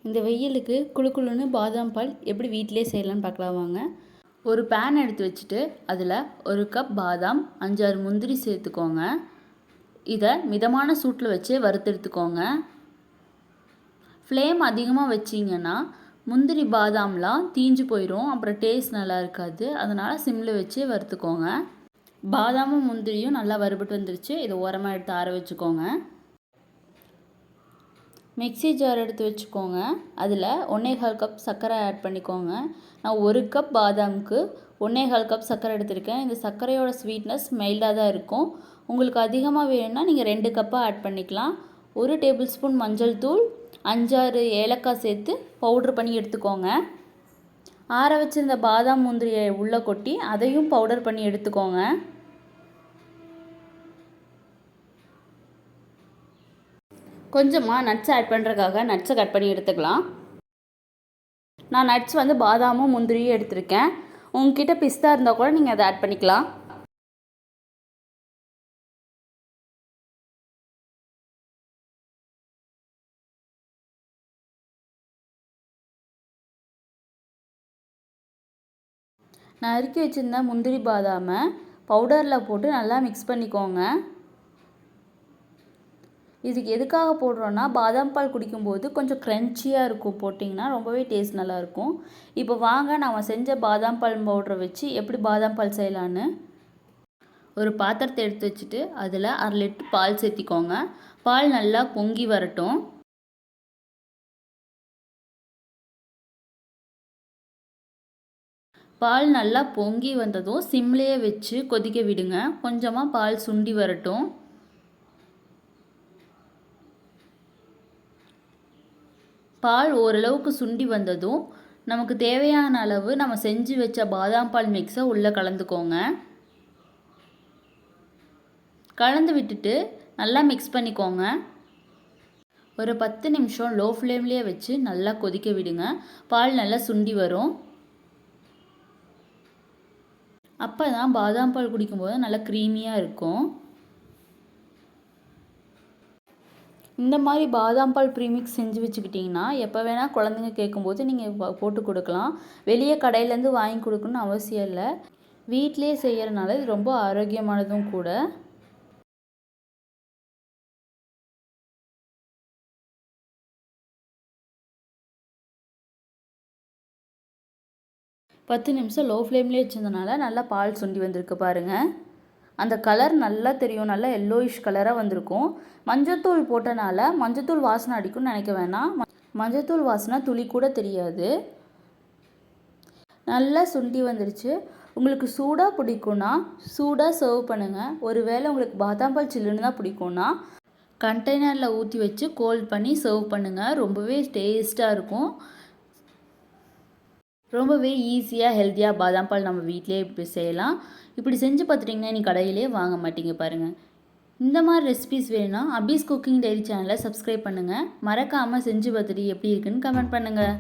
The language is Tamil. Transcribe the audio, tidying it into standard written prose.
இந்த வெயிலுக்கு குளு குளுன்னு பாதாம் பால் எப்படி வீட்டிலே செய்யலாம்னு பார்க்கலாம் வாங்க. ஒரு பேன் எடுத்து வச்சுட்டு அதில் ஒரு கப் பாதாம் 5-6 முந்திரி சேர்த்துக்கோங்க. இதை மிதமான சூட்டில் வச்சு வறுத்தெடுத்துக்கோங்க. ஃப்ளேம் அதிகமாக வச்சிங்கன்னா முந்திரி பாதாம்லாம் தீஞ்சு போயிடும், அப்புறம் டேஸ்ட் நல்லா இருக்காது. அதனால் சிம்மில் வச்சு வறுத்துக்கோங்க. பாதாமும் முந்திரியும் நல்லா வறுபட்டு வந்துருச்சு. இதை ஓரமாக எடுத்து ஆற வச்சுக்கோங்க. மிக்ஸி ஜார் எடுத்து வச்சுக்கோங்க. அதில் 1.25 கப் சர்க்கரை ஆட் பண்ணிக்கோங்க. நான் 1 கப் பாதாமுக்கு 1.25 கப் சர்க்கரை எடுத்திருக்கேன். இந்த சர்க்கரையோட ஸ்வீட்னஸ் மைல்டாக தான் இருக்கும். உங்களுக்கு அதிகமாக வேணும்னா நீங்கள் 2 கப்பாக ஆட் பண்ணிக்கலாம். 1 டேபிள் ஸ்பூன் மஞ்சள் தூள், 5-6 ஏலக்காய் சேர்த்து பவுட்ரு பண்ணி எடுத்துக்கோங்க. ஆற வச்சுருந்த பாதாம் முந்திரியை உள்ளே கொட்டி அதையும் பவுடர் பண்ணி எடுத்துக்கோங்க. கொஞ்சமாக நட்ஸ் ஆட் பண்ணுறதுக்காக நட்ஸை கட் பண்ணி எடுத்துக்கலாம். நான் நட்ஸ் பாதாமும் முந்திரியும் எடுத்திருக்கேன். உங்ககிட்ட பிஸ்தா இருந்தால் கூட நீங்கள் அதை ஆட் பண்ணிக்கலாம். நான் அறுக்கி வச்சுருந்த முந்திரி பாதாமை பவுடரில் போட்டு நல்லா மிக்ஸ் பண்ணிக்கோங்க. இதுக்கு எதுக்காக போடுறோன்னா, பாதாம் பால் குடிக்கும்போது கொஞ்சம் க்ரன்ச்சியாக இருக்கும். போட்டிங்கன்னா ரொம்பவே டேஸ்ட் நல்லாயிருக்கும். இப்போ வாங்க நம்ம செஞ்ச பாதாம் பால் பவுடரை வச்சு எப்படி பாதாம் பால் செய்யலான்னு. ஒரு பாத்திரத்தை எடுத்து வச்சுட்டு அதில் 1/2 லிட்டர் பால் சேர்த்திக்கோங்க. பால் நல்லா பொங்கி வரட்டும். பால் நல்லா பொங்கி வந்ததும் சிம்லேயே வச்சு கொதிக்க விடுங்க. கொஞ்சமாக பால் சுண்டி வரட்டும். பால் ஓரளவுக்கு சுண்டி வந்ததும் நமக்கு தேவையான அளவு நம்ம செஞ்சு வச்ச பாதாம் பால் மிக்ஸை உள்ளே கலந்துக்கோங்க. கலந்து விட்டுட்டு நல்லா மிக்ஸ் பண்ணிக்கோங்க. ஒரு 10 நிமிஷம் லோ ஃப்ளேம்லேயே வச்சு நல்லா கொதிக்க விடுங்க. பால் நல்லா சுண்டி வரும். அப்போ தான் பாதாம் பால் குடிக்கும்போது நல்லா க்ரீமியாக இருக்கும். இந்த மாதிரி பாதாம் பால் ப்ரீமிக்ஸ் செஞ்சு வச்சுக்கிட்டிங்கன்னா எப்போ வேணால் குழந்தைங்க கேட்கும்போது நீங்கள் போட்டு கொடுக்கலாம். வெளியே கடையிலேருந்து வாங்கி கொடுக்கணுன்னு அவசியம் இல்லை. வீட்டிலே செய்கிறனால இது ரொம்ப ஆரோக்கியமானதும் கூட. பத்து நிமிஷம் லோ ஃப்ளேம்லேயே வச்சுருந்தனால நல்லா பால் சுண்டி வந்திருக்கு பாருங்கள். அந்த கலர் நல்லா தெரியும், நல்லா எல்லோயிஷ் கலராக வந்திருக்கும். மஞ்சத்தூள் போட்டனால மஞ்சத்தூள் வாசனை அடிக்கும்னு நினைக்க வேணாம். மஞ்சத்தூள் வாசனை துளி கூட தெரியாது. நல்லா சுண்டி வந்துருச்சு. உங்களுக்கு சூடாக பிடிக்கும்னா சூடாக சர்வ் பண்ணுங்கள். ஒருவேளை உங்களுக்கு பாதாம் பால் சில்லுன்னு தான் பிடிக்கும்னா கண்டெய்னரில் ஊற்றி வச்சு கோல்ட் பண்ணி சர்வ் பண்ணுங்கள். ரொம்பவே டேஸ்ட்டாக இருக்கும். ரொம்பவே ஈஸியாக ஹெல்த்தியாக பாதாம் பால் நம்ம வீட்டிலே இப்படி செய்யலாம். இப்படி செஞ்சு பார்த்துட்டிங்கன்னா நீ கடையிலே வாங்க மாட்டீங்க பாருங்கள். இந்த மாதிரி ரெசிபிஸ் வேணும்னா அபீஸ் குக்கிங் டைரி சேனலை சப்ஸ்கிரைப் பண்ணுங்கள். மறக்காமல் செஞ்சு பார்த்துட்டு எப்படி இருக்குன்னு கமெண்ட் பண்ணுங்கள்.